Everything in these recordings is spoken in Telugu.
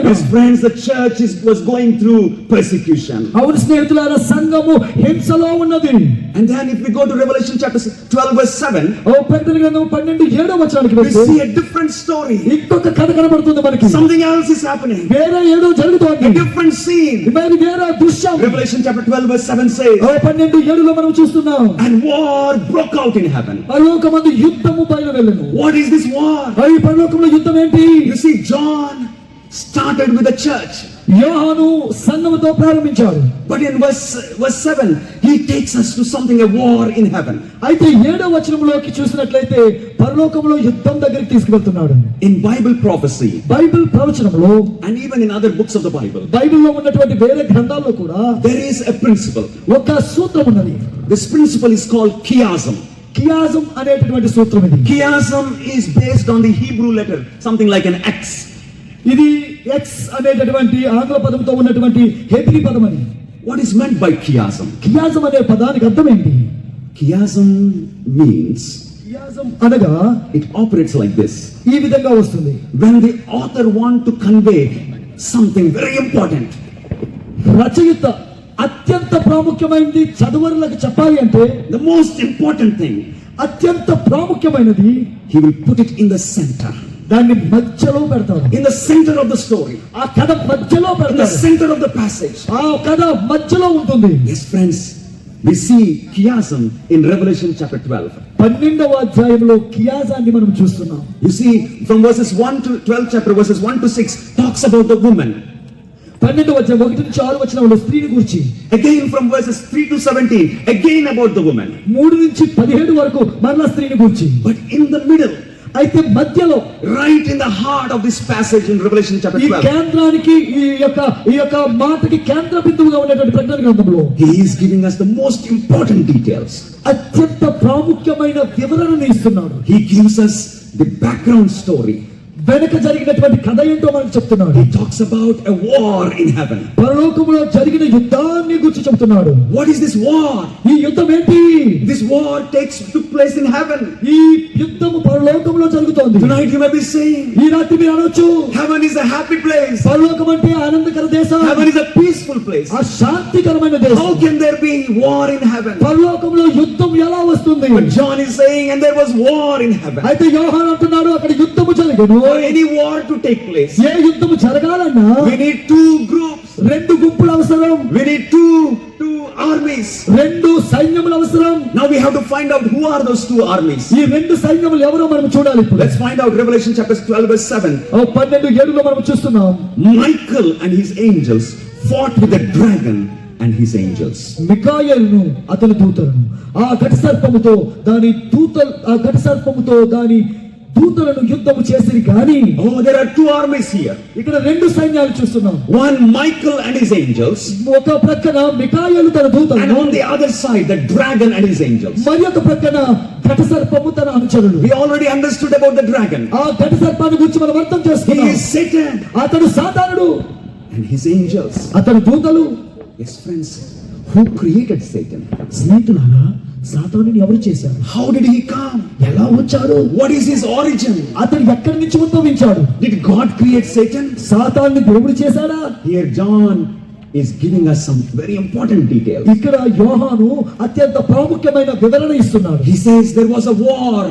Yes friends, the church was going through persecution. అవును స్నేహితులారా, సంఘము హింసలో ఉన్నది. And then if we go to Revelation chapter 12 verse 7, ప్రకటన గ్రంథం 12:7 వచనానికి we వెళ్తే see a different story. ఇంకొక కథ కనబడుతుంది మనకి. Something else is happening. వేరే ఏదో జరుగుతోంది. A different scene. మరి వేరే దృశ్యం. Revelation chapter 12 verse 7 says, 12:7లో మనం చూస్తున్నాం. and war broke out in heaven. పరలోకమందు యుద్ధము బయలు వెళ్ళెను. What is this war? ఈ పరలోకంలో యుద్ధం ఏంటి? You see, John started with the church. యోహాను సంఘముతో ప్రారంభించాడు. But in verse 7 he takes us to something, a war in heaven. అయితే 7వ వచనంలోకి చూసినట్లయితే పరలోకంలో యుద్ధం దగ్గరికి తీసుకువెళ్తున్నాడు. In Bible prophecy, బైబిల్ ప్రవచనంలో, and even in other books of the Bible, బైబిల్లో ఉన్నటువంటి వేరే గ్రంథాల్లో కూడా there is a principle. ఒక సూత్రం ఉన్నది. This principle is called chiasm. కియాజం అనేటటువంటి సూత్రం ఇది. Chiasm is based on the Hebrew letter, something like an X. ఇది ఎక్స్ అనేటటువంటి ఆంగ్ల పదంతో ఉన్నటువంటి హెబ్రీ పదం అని. What is meant by chiasm? కియాజం అనే పదానికి అర్థం ఏంటి? Chiasm means, కియాజం అనగా it operates like this. ఈ విధంగా వస్తుంది. When the author want to convey something very important, రచయిత అత్యంత ప్రాముఖ్యమైనది చదువరులకు చెప్పాలి అంటే, the most important thing, అత్యంత ప్రాముఖ్యమైనది, he will put it in the center. దాన్ని మధ్యలో పెడతాడు. In the center of the story, ఆ కథ మధ్యలో in the పెడతాడు. center of the passage. ఆ కథ మధ్యలో ఉంటుంది. Yes friends, we see chiasm in Revelation chapter 12. 12వ అధ్యాయంలో కియాజాన్ని మనం చూస్తున్నాం. You see, from verses 1 to 12 chapter, verses 1 to 6 talks about the woman. 12వ అధ్యాయం 1 నుంచి 6 వచనంలో స్త్రీని గురించి. Again from verses 3 to 17, again about the woman. 3 నుంచి 17 వరకు మరలా స్త్రీని గురించి. But in the middle, అయితే మధ్యలో, right in the heart of this passage in Revelation chapter ఈ 12, కేంద్రానికి ఈ యొక్క మాటకి కేంద్ర బిందువుగా ఉన్నటువంటి ప్రకటన గ్రంథంలో he is giving us the most important details. అత్యంత ప్రాముఖ్యమైన వివరణను ఇస్తున్నాడు. He gives us the background story. వెనక జరిగినటువంటి కథ ఏంటో మనకు చెప్తున్నాడు. He talks about a war in heaven. పరలోకములో జరిగిన యుద్ధాన్ని గురించి చెప్తున్నాడు. What is this war? ఈ యుద్ధం ఏంటి? This war took place in heaven. ఈ యుద్ధము పరలోకంలో జరుగుతోంది. Tonight you may be saying, ఈ రాత్రి మీరు అనొచ్చు, heaven is a happy place. పరలోకం అంటే ఆనందకర దేశం. Heaven is a peaceful place. ఆ శాంతికరమైన దేశం. How can there be war in heaven? పరలోకంలో యుద్ధం ఎలా వస్తుంది? But John is saying, and there was war in heaven. అయితే యోహాను అంటున్నాడు, అక్కడ యుద్ధము జరగను. For any war to take place, ఏ యుద్ధము జరగాలన్నా we need two groups. 2 గుంపులు అవసరం. We need two armies. 2 సైన్యములు అవసరం. Now we have to find out who are those 2 armies. ఈ 2 సైన్యములు ఎవరో మనం చూడాలి ఇప్పుడు. Let's find out. Revelation chapter 12 verse 7. 12:7లో మనం చూస్తున్నాం. Michael and his angels fought with the dragon and his angels. మిఖాయేలును అతని దూతలను ఆ ఘట సర్పముతో దాని దూతలను యుద్ధము చేసిరి గాని. Oh, there are 2 armies here. ఇక్కడ 2 సైన్యాలు చూస్తున్నాం. One Michael and his angels, ఒక ప్రక్కన మిఖాయేలు తన and దూతలను, on the other side the dragon and his angels. మరి ఒక ప్రక్కన ఘట సర్పము తన అనుచరులు. We already understood about the dragon. ఆ ఘట సర్పాన్ని గురించి మనం అర్థం He చేసుకున్నాం. is Satan అతడు సాతానుడు, and his angels. అతని దూతలు. Yes friends, who created Satan? స్నేహితులారా, సాతానుని ఎవరు చేశారు? How did he come? ఎలా వచ్చాడు? What is his origin? అతడు ఎక్కడి నుంచి ఉద్భవించాడు? Did God create Satan? సాతానుని దేవుడు చేశాడా? Here John is giving us some very important details. ఇక్కడ యోహాను అత్యంత ప్రాముఖ్యమైన వివరణ ఇస్తున్నాడు. He says there was a war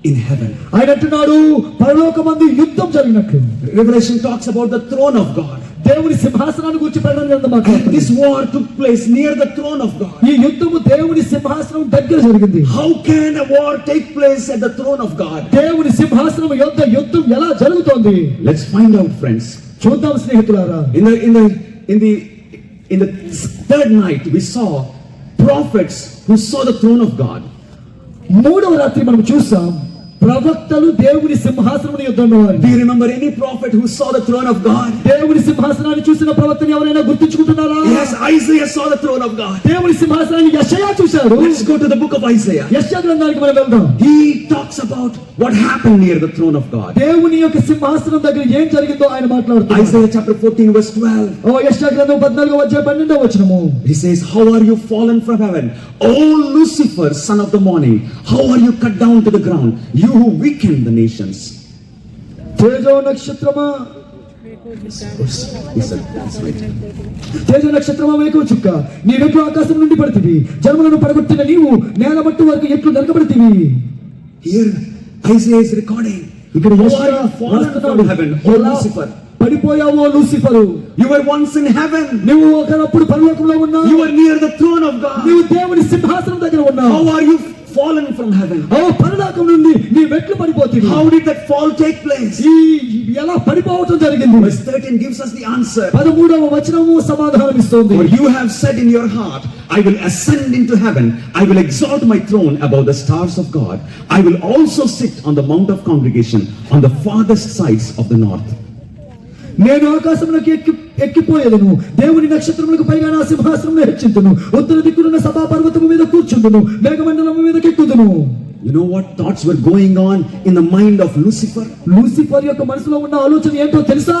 in heaven. ఆయన అంటున్నాడు, పరలోకమందు యుద్ధం జరిగినట్లు. Revelation talks about the throne of God. దేవుని సింహాసనాన్ని గురించి ప్రకటన గ్రంథం And మాట్లాడుతుంది. this war took place near the throne of God. ఈ యుద్ధము దేవుని సింహాసనం దగ్గర జరిగింది. How can a war take place at the throne of God? దేవుని సింహాసనం యొద్ద యుద్ధం ఎలా జరుగుతోంది? Let's find out, friends. చూద్దాం స్నేహితులారా. In the third night we saw prophets who saw the throne of God. 3వ రాత్రి మనం చూసాం ప్రవక్తలు దేవుని సింహాసనం యుద్ధంలో. Do you remember any prophet who saw the throne of God? దేవుని సింహాసనాన్ని చూసిన ప్రవక్తని ఎవరైనా గుర్తుంచుకుంటున్నారా? Yes, Isaiah saw the throne of God. దేవుని సింహాసనాన్ని యెషయా చూశాడు. Let's go to the book of Isaiah. యెషయా గ్రంథానికి మనం వెళ్దాం. He talks about what happened near the throne of God. దేవుని యొక్క సింహాసనం దగ్గర ఏం జరిగిందో ఆయన మాట్లాడుతాడు. Isaiah chapter 14 verse 12. యెషయా గ్రంథం 14వ అధ్యాయం 12వ వచనము. He says, how are you fallen from heaven, O Lucifer, son of the morning? How are you cut down to the ground, you who weaken the nations? తేజో నక్షత్రమా, తేజ నక్షత్రమా వేకువ చుక్క నీ వెట్లు ఆకాశం నుండి పడితివి, జన్మలను పడగొట్టిన నీవు నేల మట్టు వరకు ఎట్లు నరకబడితివి. Here Isaiah is recording. ఇక్కడ How యెషయా are you fallen from heaven, O ఎలా Lucifer? పడిపోయావో Lucifer, You were once in heaven. నువ్వు ఒకప్పుడు పరలోకంలో ఉన్నావు, You were near the throne of God. నువ్వు దేవుని సింహాసనం దగ్గర ఉన్నావు. How are you fallen from heaven? ఓ పరలోకం నుండి నీ వెట్లు పడిపోతుంది. How did that fall take place? ఈ ఎలా పడిపోవటం జరిగింది? Verse 13 gives us the answer. 13వ వచనము సమాధానం ఇస్తుంది. For you have said in your heart, I will ascend into heaven. I will exalt my throne above the stars of God. I will also sit on the mount of congregation on the farthest sides of the north. నేను ఆకాశమునకు ఎక్కిపోయేదను, దేవుని నక్షత్రములకు పైగా నా సింహాసనమును హెచ్చింతును, ఉత్తర దిక్కునున్న సభా పర్వతము మీద కూర్చుందును, మేఘమండలము మీదకి ఎక్కుదును. You know what thoughts were going on in the mind of Lucifer? Lucifer యొక్క మనసులో ఉన్న ఆలోచన ఏంటో తెలుసా?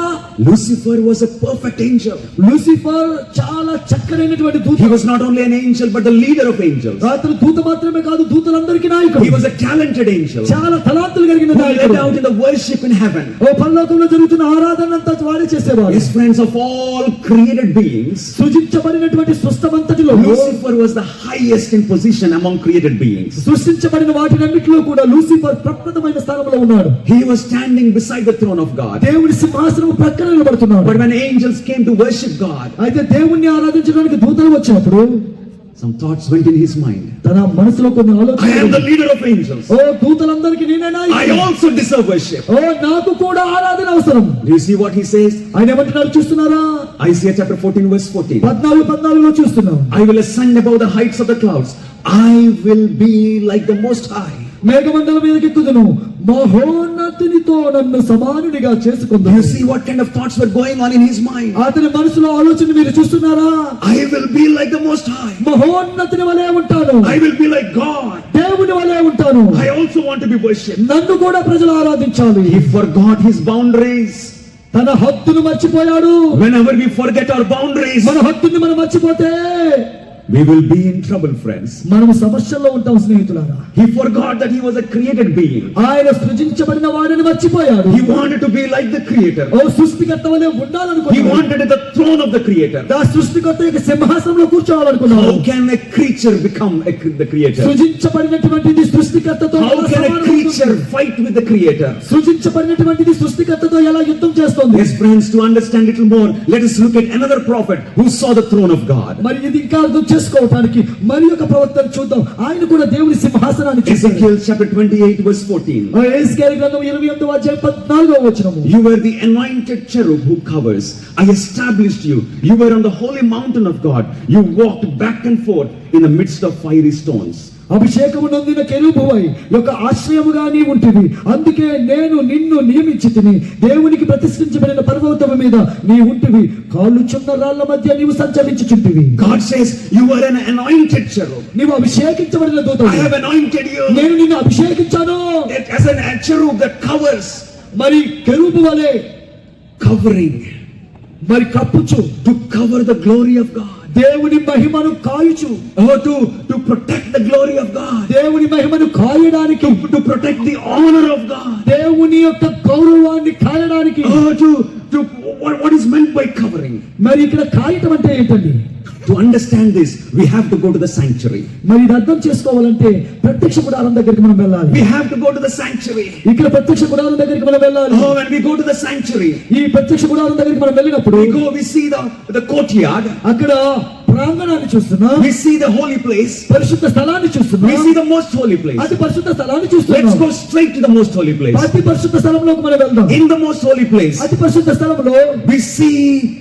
Lucifer was a perfect angel. Lucifer చాలా చక్కనైనటువంటి దూత. He was not only an angel but the leader of angels. అతను దూత మాత్రమే కాదు, దూతలందరికీ నాయకుడు. He was a talented angel చాలా తలాంతులు కలిగిన who led నాయకుడు. out in the worship in heaven. ఓ పరలోకంలో జరుగుతున్న ఆరాధనంతా వాడే చేసేవాడు. His friends, of all created beings, సృజించబడినటువంటి సృష్టమంతటిలో Lucifer was the highest in position among created beings. సృష్టించబడిన వాటినన్నిటిలో కూడా లూసిఫర్ ప్రప్రథమైన స్థానంలో ఉన్నాడు. He was standing beside the throne of God. దేవుని సింహాసనం ప్రక్కన నిలబడుతున్నాడు. But when angels came to worship God, అయితే దేవుణ్ణి ఆరాధించడానికి దూతలు వచ్చినప్పుడు some thoughts went in his mind. తన మనసులో కొన్ని I am the ఆలోచనలు, leader of angels. ఓ దూతలందరికీ నేనే I నాయకుడు, also deserve worship. ఓ నాకు కూడా ఆరాధన అవసరం. Do you see what he says? ఆయన ఏమంటున్నారు చూస్తున్నారా? Isaiah chapter 14 verse 14. 14:14లో చూస్తున్నాం. I will ascend above the heights of the clouds. I will be like the Most High. మేఘమండలం మీదకి ఎక్కుదును, మహోన్నతునితో నన్ను సమానునిగా Do చేసుకుందాం. you see what kind of thoughts were going on in his mind? అతని మనసులో ఆలోచన మీరు చూస్తున్నారా? I will be like the Most High. మహోన్నతుని వలె ఉంటాను, I will be like God. దేవుని వలె ఉంటాను, I also want to be worshipped. నన్ను కూడా ప్రజలు ఆరాధించాలి. He forgot his boundaries. తన హద్దును మర్చిపోయాడు. Whenever we forget our boundaries, మన హద్దుని మనం మర్చిపోతే we will be in trouble, friends. మనం సమస్యల్లో ఉంటాం స్నేహితులారా. He forgot that he was a created being. ఆయన సృజించబడిన వాడిని మర్చిపోయాడు. He wanted to be like the Creator. ఓ సృష్టికర్త వలె He ఉండాలనుకున్నాడు. wanted the throne of the Creator. ఆ సృష్టికర్త యొక్క సింహాసనంలో కూర్చోవాలనుకున్నాడు. How can a creature become the Creator? సృజించబడినటువంటిది సృష్టికర్తతో How ఎలా can a సమానం creature అవుతుంది? fight with the Creator? సృజించబడినటువంటిది సృష్టికర్తతో ఎలా యుద్ధం చేస్తుంది? Yes, friends, to understand little more, let us look at another prophet who saw the throne of God. మరి ఇది ఇంకా అర్థం చేసుకోవటానికి మరి ఒక ప్రవక్తను చూద్దాం. ఆయన కూడా దేవుని సింహాసనాన్ని చూశాడు. Ezekiel chapter 28 verse 14. యెహెజ్కేలు గ్రంథం 28:14. You were the anointed cherub who covers. I established you. You were on the holy mountain of God. You walked back and forth in the midst of fiery stones. అభిషేకము నొందిన కెరూబువై యొక్క ఆశ్రయముగా నీ ఉంటివి, అందుకే నేను నిన్ను నియమించితిని. దేవునికి ప్రతిష్ఠించబడిన పర్వతము మీద నీ ఉంటివి, కాలుచున్న రాళ్ల మధ్య నీవు సంచరించుచుంటివి. God says you were an anointed cherub. నీవు అభిషేకించబడిన I దూతవు. have anointed you నేను నిన్ను అభిషేకించాను. as a cherub that covers, మరి కెరూబు వలె covering, మరి కప్పుచు, to cover the glory of God. దేవుని మహిమను కాయుచు, Oh, to protect the glory of God. దేవుని మహిమను కాయడానికి, To protect the honor of God. దేవుని యొక్క గౌరవాన్ని కాయడానికి. Oh, what is meant by covering? మరి ఇక్కడ కాయటం అంటే ఏంటండి? To understand this, we have to go to the sanctuary. మరి ఇది అర్థం చేసుకోవాలంటే ప్రత్యక్ష గుడారం దగ్గరికి మనం వెళ్ళాలి. We have to go to the sanctuary. ఇక్కడ ప్రత్యక్ష గుడారం దగ్గరికి మనం వెళ్ళాలి. Oh, when we go to the sanctuary, ఈ ప్రత్యక్ష గుడారం దగ్గరికి మనం వెళ్ళినప్పుడు we see the courtyard. అక్కడ ప్రాంగణాన్ని చూస్తున్నాం, We see the holy place. పరిశుద్ధ స్థలాన్ని We చూస్తున్నాం, see the most holy place. అతి పరిశుద్ధ స్థలాన్ని Let's చూస్తున్నాం. go straight to the most holy place. అతి పరిశుద్ధ స్థలంలోకి మనం వెళ్దాం. In the most holy place, అతి పరిశుద్ధ స్థలంలో we see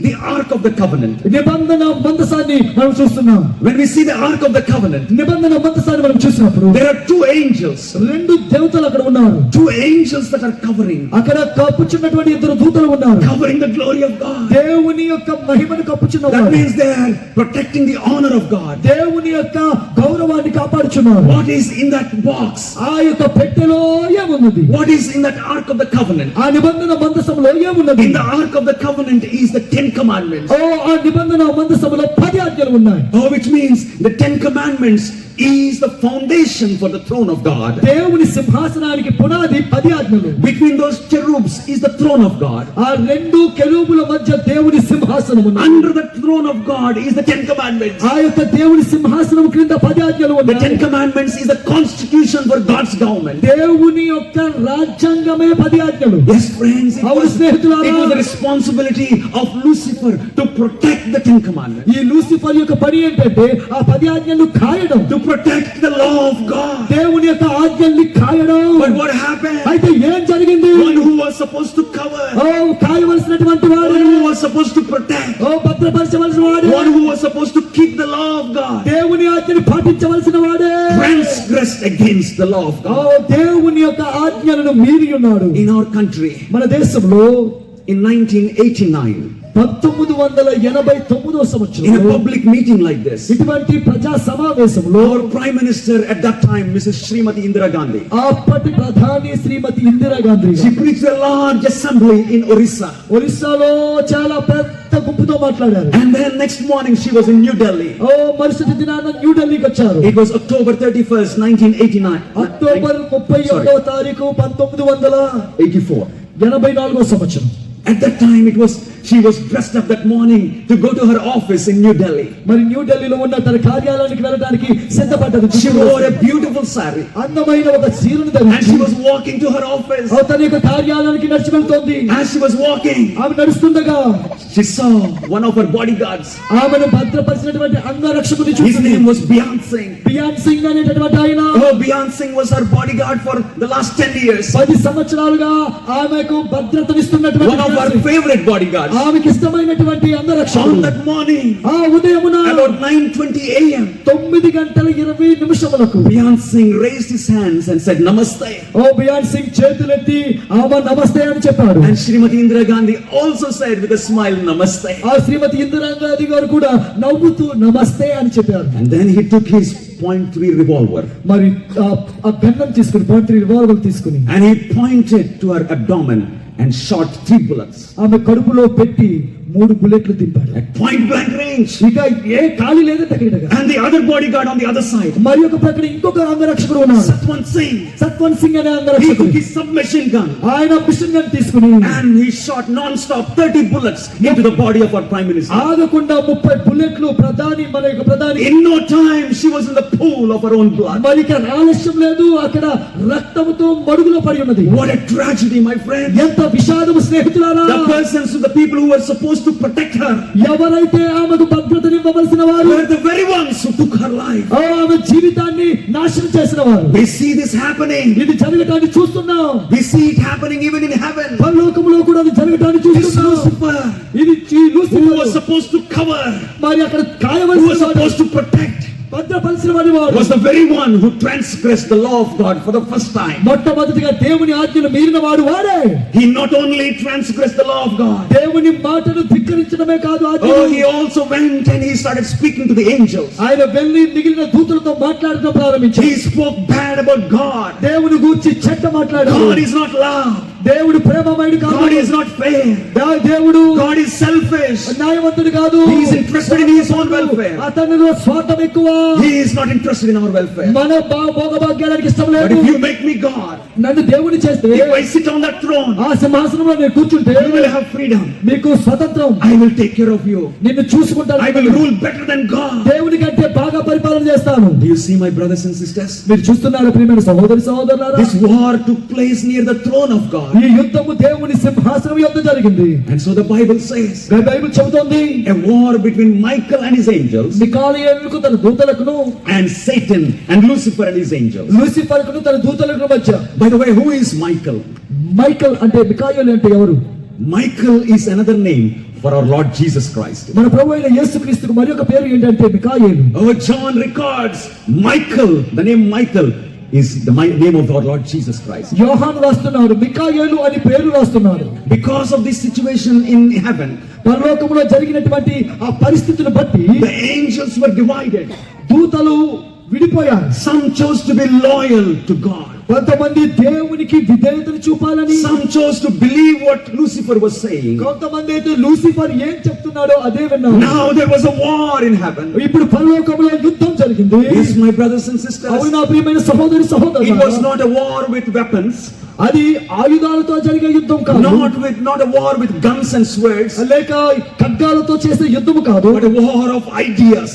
the Ark of the Covenant. నిబంధన మందసాన్ని మనం చూస్తున్నాం. When we see the Ark of the Covenant, నిబంధన మందసాన్ని మనం చూసినప్పుడు there are two angels. రెండు దేవతలు అక్కడ ఉన్నారు. Two angels that are covering అక్కడ కప్పుచున్నటువంటి ఇద్దరు దూతలు ఉన్నారు. the glory of God. దేవుని యొక్క మహిమను That కప్పుచున్నవారు. means they are protecting the honor of God. దేవుని యొక్క గౌరవాన్ని కాపాడుచున్నారు. What is in that box? ఆ యొక్క పెట్టెలో ఏమున్నది? What is in that Ark of the Covenant? ఆ నిబంధన మందసములో ఏమున్నది? In the Ark of the Covenant is the 10 commandments. ఓ ఆ నిబంధన మందసములో 10 ఆజ్ఞలు ఉన్నాయి. Oh, which means the 10 commandments is the foundation for the throne of God. దేవుని సింహాసనానికి పునాది 10 ఆజ్ఞలు. Between those cherubs is the throne of God. ఆ రెండు కెరూబుల మధ్య దేవుని సింహాసనం ఉన్నది. Under the throne of God is the 10 commandments. ఆ యొక్క దేవుని సింహాసనం క్రింద 10 ఆజ్ఞలు The 10 ఉన్నాయి. commandments is the constitution for God's government. దేవుని యొక్క రాజ్యాంగమే 10 ఆజ్ఞలు. Yes, friends, it అవును was స్నేహితులారా, the responsibility of Lucifer to protect the 10 commandments, ఈ లూసిఫర్ యొక్క పని ఏంటంటే ఆ 10 ఆజ్ఞలు కాయడం, to protect the law of God. దేవుని యొక్క ఆజ్ఞల్ని కాయడం. But what happened? అయితే ఏం జరిగింది? One who was supposed to cover, ఓ కాయవలసినటువంటి వాడు, one who was supposed to protect, ఓ భద్రపరచవలసిన వాడు, one who was supposed to keep the law of God, దేవుని ఆజ్ఞని పాటించవలసిన వాడే transgressed against the law of oh God. దేవుని యొక్క ఆజ్ఞలను మీరి ఉన్నాడు. In our country, మన దేశంలో in 1989, 1989 in a సంవత్సరంలో public meeting like this, ఇటువంటి ప్రజా సమావేశంలో our Prime Minister at that time, Mrs. Srimati Indira Gandhi, అప్పటి ప్రధాని శ్రీమతి Indira Gandhi she preached a large assembly in Orissa. ఒరిస్సాలో చాలా పెద్ద గుంపుతో మాట్లాడారు. And then next morning she was in New Delhi. ఓ మరుసటి దినాన న్యూఢిల్లీకి వచ్చారు. It was October 31st, 1989. October 31వ తారీఖు 1984 సంవత్సరం. At that time, she was dressed up that morning to go to her office in New Delhi. మరి న్యూఢిల్లీలో ఉన్న తన కార్యాలయానికి వెళ్ళడానికి సిద్ధపడ్డది. She wore a beautiful sari అందమైన ఒక చీరను and ధరించి she was walking to her office. తన యొక్క కార్యాలయానికి నడిచి వెళ్తోంది. As she was walking, ఆమె నడుస్తుండగా she saw one of her bodyguards. ఆమెను భద్రపరిచినటువంటి అంగరక్షకుని His చూసింది. name was Beyond Singh. Bjorn Singh అనేటటువంటి ఆయన Oh, Beyond Singh was her bodyguard for the last 10 years. 10 సంవత్సరాలుగా ఆమెకు భద్రతనిస్తున్నటువంటి One of her favorite bodyguards. ఆమెకి ఇష్టమైనటువంటి On అంగరక్షకుడు. that morning, ఆ ఉదయమున about 9:20 a.m., 9:20 Beyond Singh raised his hands and said, Namaste. ఓ బియాన్ సింగ్ చేతులెత్తి ఆమె నమస్తే అని చెప్పాడు. And Srimati Indira Gandhi also said with a smile, Namaste. ఆ శ్రీమతి ఇందిరాగాంధీ గారు కూడా నవ్వుతూ నమస్తే అని చెప్పారు. And then he took his .3 revolver మరి ఆ గన్నం తీసుకుని .3 రివాల్వర్ తీసుకుని and he pointed to her abdomen and shot 3 bullets ఆమె కడుపులో పెట్టి 3 బుల్లెట్లు దింపాడు. at point blank range. ఇక ఏ ఖాళీ లేదంటే అక్కడగా. And the other bodyguard on the other side, మరి ఒక ప్రక్కన ఇంకొక అంగరక్షకుడు ఉన్నాడు. Satwan Singh, సత్వన్ సింగ్ అనే he అంగరక్షకుడు. took his submachine gun ఆయన మిషన్ గన్ తీసుకుని and he shot non-stop 30 bullets into the body of our Prime Minister. ఆగకుండా 30 బుల్లెట్లు మన యొక్క ప్రధాని. In no time, she was in the pool of her own blood. మరి ఇక ఆలస్యం లేదు, అక్కడ రక్తముతో మడుగులో పడి ఉన్నది. What a tragedy, my friend. ఎంత విషాదము స్నేహితులారా. The persons, the people who were supposed to protect her, ఎవరైతే ఆమెకు భద్రతనివ్వవలసిన వారు were the very ones who took her life. ఆమె జీవితాన్ని నాశనం చేసిన వారు. We see this happening. ఇది జరగటాన్ని చూస్తున్నాం. We see it happening even in heaven. పరలోకములో కూడా అది జరగటాన్ని This చూస్తున్నాం. Lucifer, ఇది who Lucifer was supposed to cover, మరి అక్కడ who was కాయవలసిన వాడు, supposed to protect, భద్రపరిచిన వాడు was the very one who transgressed the law of God for the first time. మొట్టమొదటిగా దేవుని ఆజ్ఞను మీరిన వాడు వాడే. He not only transgressed the law of God, దేవుని మాటను ధిక్కరించడమే కాదు, he also went and he started speaking to the angels. ఆయన వెళ్ళి మిగిలిన దూతలతో మాట్లాడటం ప్రారంభించాడు. He spoke bad about God. దేవుని గూర్చి చెడ్డ మాట్లాడాడు. God is not love. దేవుడు ప్రేమమయుడు కాదు. God is not fair. దేవుడు God is selfish. న్యాయవంతుడు కాదు. He is interested in his own welfare. అతనిలో స్వార్థం ఎక్కువ. He is not interested in our welfare. మన భోగభాగ్యాలకు ఇష్టం But లేదు. if you make me God, నన్ను దేవుని చేస్తే, if I sit on that throne, ఆ సింహాసనంలో నేను కూర్చుంటే you will have freedom. మీకు స్వతంత్రం. I will take care of you. నిన్ను చూసుకుంటాను. I will rule better than God. దేవుని కంటే బాగా పరిపాలన చేస్తాను. Do you see, my brothers and sisters? మీరు చూస్తున్నారు ప్రియమైన సహోదరి సహోదరులారా. This war took place near the throne of God. ఈ యుద్ధము దేవుని సింహాసనం యొద్ద జరిగింది. And so the Bible says, Bible చెబుతోంది, a war between Michael and his angels, మిఖాయేలుకు తన దూతలకును and Satan and Lucifer and his angels. లూసిఫర్కును తన దూతలకు మధ్య. By the way, who is Michael? Michael అంటే మిఖాయేలు అంటే ఎవరు? Michael is another name for our Lord Jesus Christ. మన ప్రభువైన యేసుక్రీస్తుకు మరి ఒక పేరు ఏంటంటే మిఖాయేలు. Oh, John records Michael, the name Michael is the name of our Lord Jesus Christ. యోహాను రాస్తున్నాడు, మిఖాయేలు అని పేరు రాస్తున్నాడు. Because of this situation in heaven, పరలోకములో జరిగినటువంటి ఆ పరిస్థితులను బట్టి the angels were divided. దూతలు విడిపోయారు. Some chose to be loyal to God. కొంతమంది దేవునికి విధేయతను చూపాలని, Some chose to believe what Lucifer was saying. కొంతమంది అయితే లూసిఫర్ ఏం చెప్తున్నాడో అదే విన్నారు. Now there was a war in heaven. ఇప్పుడు పరలోకంలో యుద్ధం జరిగింది. Yes, my brothers and sisters. అవునా ప్రియమైన సహోదరి It was సహోదరులారా, not a war with weapons, అది ఆయుధాలతో జరిగే యుద్ధం కాదు, not a war with guns and swords, లేక ఖడ్గాలతో చేసే యుద్ధము కాదు, but a war of ideas.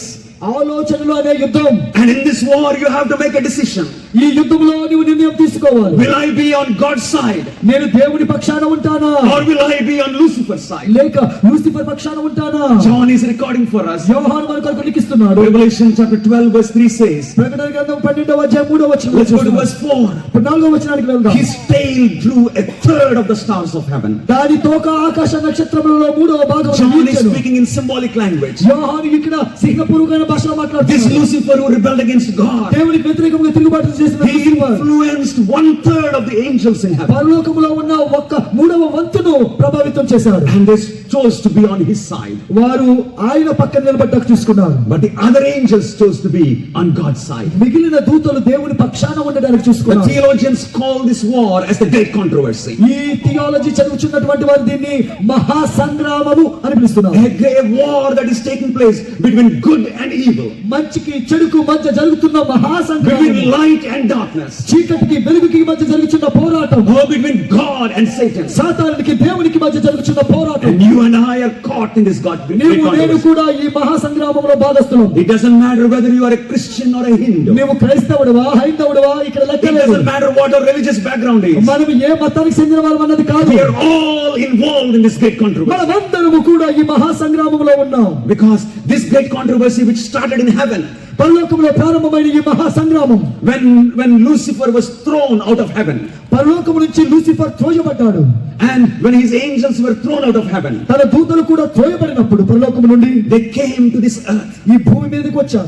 ఆలోచనలు అనే యుద్ధం. And in this war you have to make a decision. ఈ యుద్ధంలో నువ్వు నిర్ణయం తీసుకోవాలి. Will I be on God's side, నేను దేవుని పక్షాన ఉంటానా, or will I be on Lucifer's side? లేక లూసిఫర్ పక్షాన ఉంటానా? John is recording for us. యోహాను మన కొరకు లిఖిస్తున్నాడు. Revelation chapter 12 verse 3 says, ప్రకటన గ్రంథం 12వ అధ్యాయం 3వ వచనం. let's go to verse 4. 4వ వచనానికి వెళ్దాం. His tail drew a third of the stars of heaven. దాని తోక ఆకాశ నక్షత్రములలో 3వ భాగం John is వీచెను. speaking in symbolic language. యోహాను ఇక్కడ సింహపురుగైన భాషలో This మాట్లాడుతున్నాడు. Lucifer who rebelled against God, దేవునికి వ్యతిరేకంగా తిరుగుబాటు చేసిన he Lucifer influenced 1/3 of the angels in heaven, పరలోకములో ఉన్న ఒక్క 3వ వంతును ప్రభావితం చేశారు. and they chose to be on his side. వారు ఆయన పక్కన నిలబడ్డకు చూసుకున్నారు. But the other angels chose to be on God's side. మిగిలిన దూతలు దేవుని పక్షాన ఉండడానికి The చూసుకున్నారు. theologians call this war as the great controversy. ఈ థియాలజీ చదువుచున్నటువంటి వారు దీన్ని మహా సంగ్రామము అని పిలుస్తున్నారు. A war that is taking place between good and evil, మంచికి చెడుకు మధ్య జరుగుతున్న మహా సంగ్రామం, between light and darkness, చీకటికి వెలుగుకి మధ్య జరుగుతున్న పోరాటం, or between God and Satan. సాతానునికి దేవునికి మధ్య జరుగుతున్న పోరాటం. And you and I are caught in this great నీవు నేను controversy. కూడా ఈ మహా సంగ్రామంలో భాగస్థులం. It doesn't matter whether you are a Christian or a Hindu. నీవు క్రైస్తవుడివా హైందవుడివా ఇక్కడ It లెక్కలేదు. doesn't matter what our religious background is. మనం ఏ మతానికి చెందిన వారు అన్నది కాదు. We are all involved in this great controversy. మనమందరము కూడా ఈ మహా సంగ్రామంలో ఉన్నాం. Because this great controversy which started in heaven, పరలోకంలో ప్రారంభమైన ఈ మహా సంగ్రామం, when Lucifer was thrown out of heaven, పరలోకము నుంచి Lucifer త్రోయబడ్డాడు. and when his angels were thrown out of heaven, తన దూతలు కూడా త్రోయబడినప్పుడు పరలోకము నుండి they came to this earth. ఈ భూమి మీదకి వచ్చారు.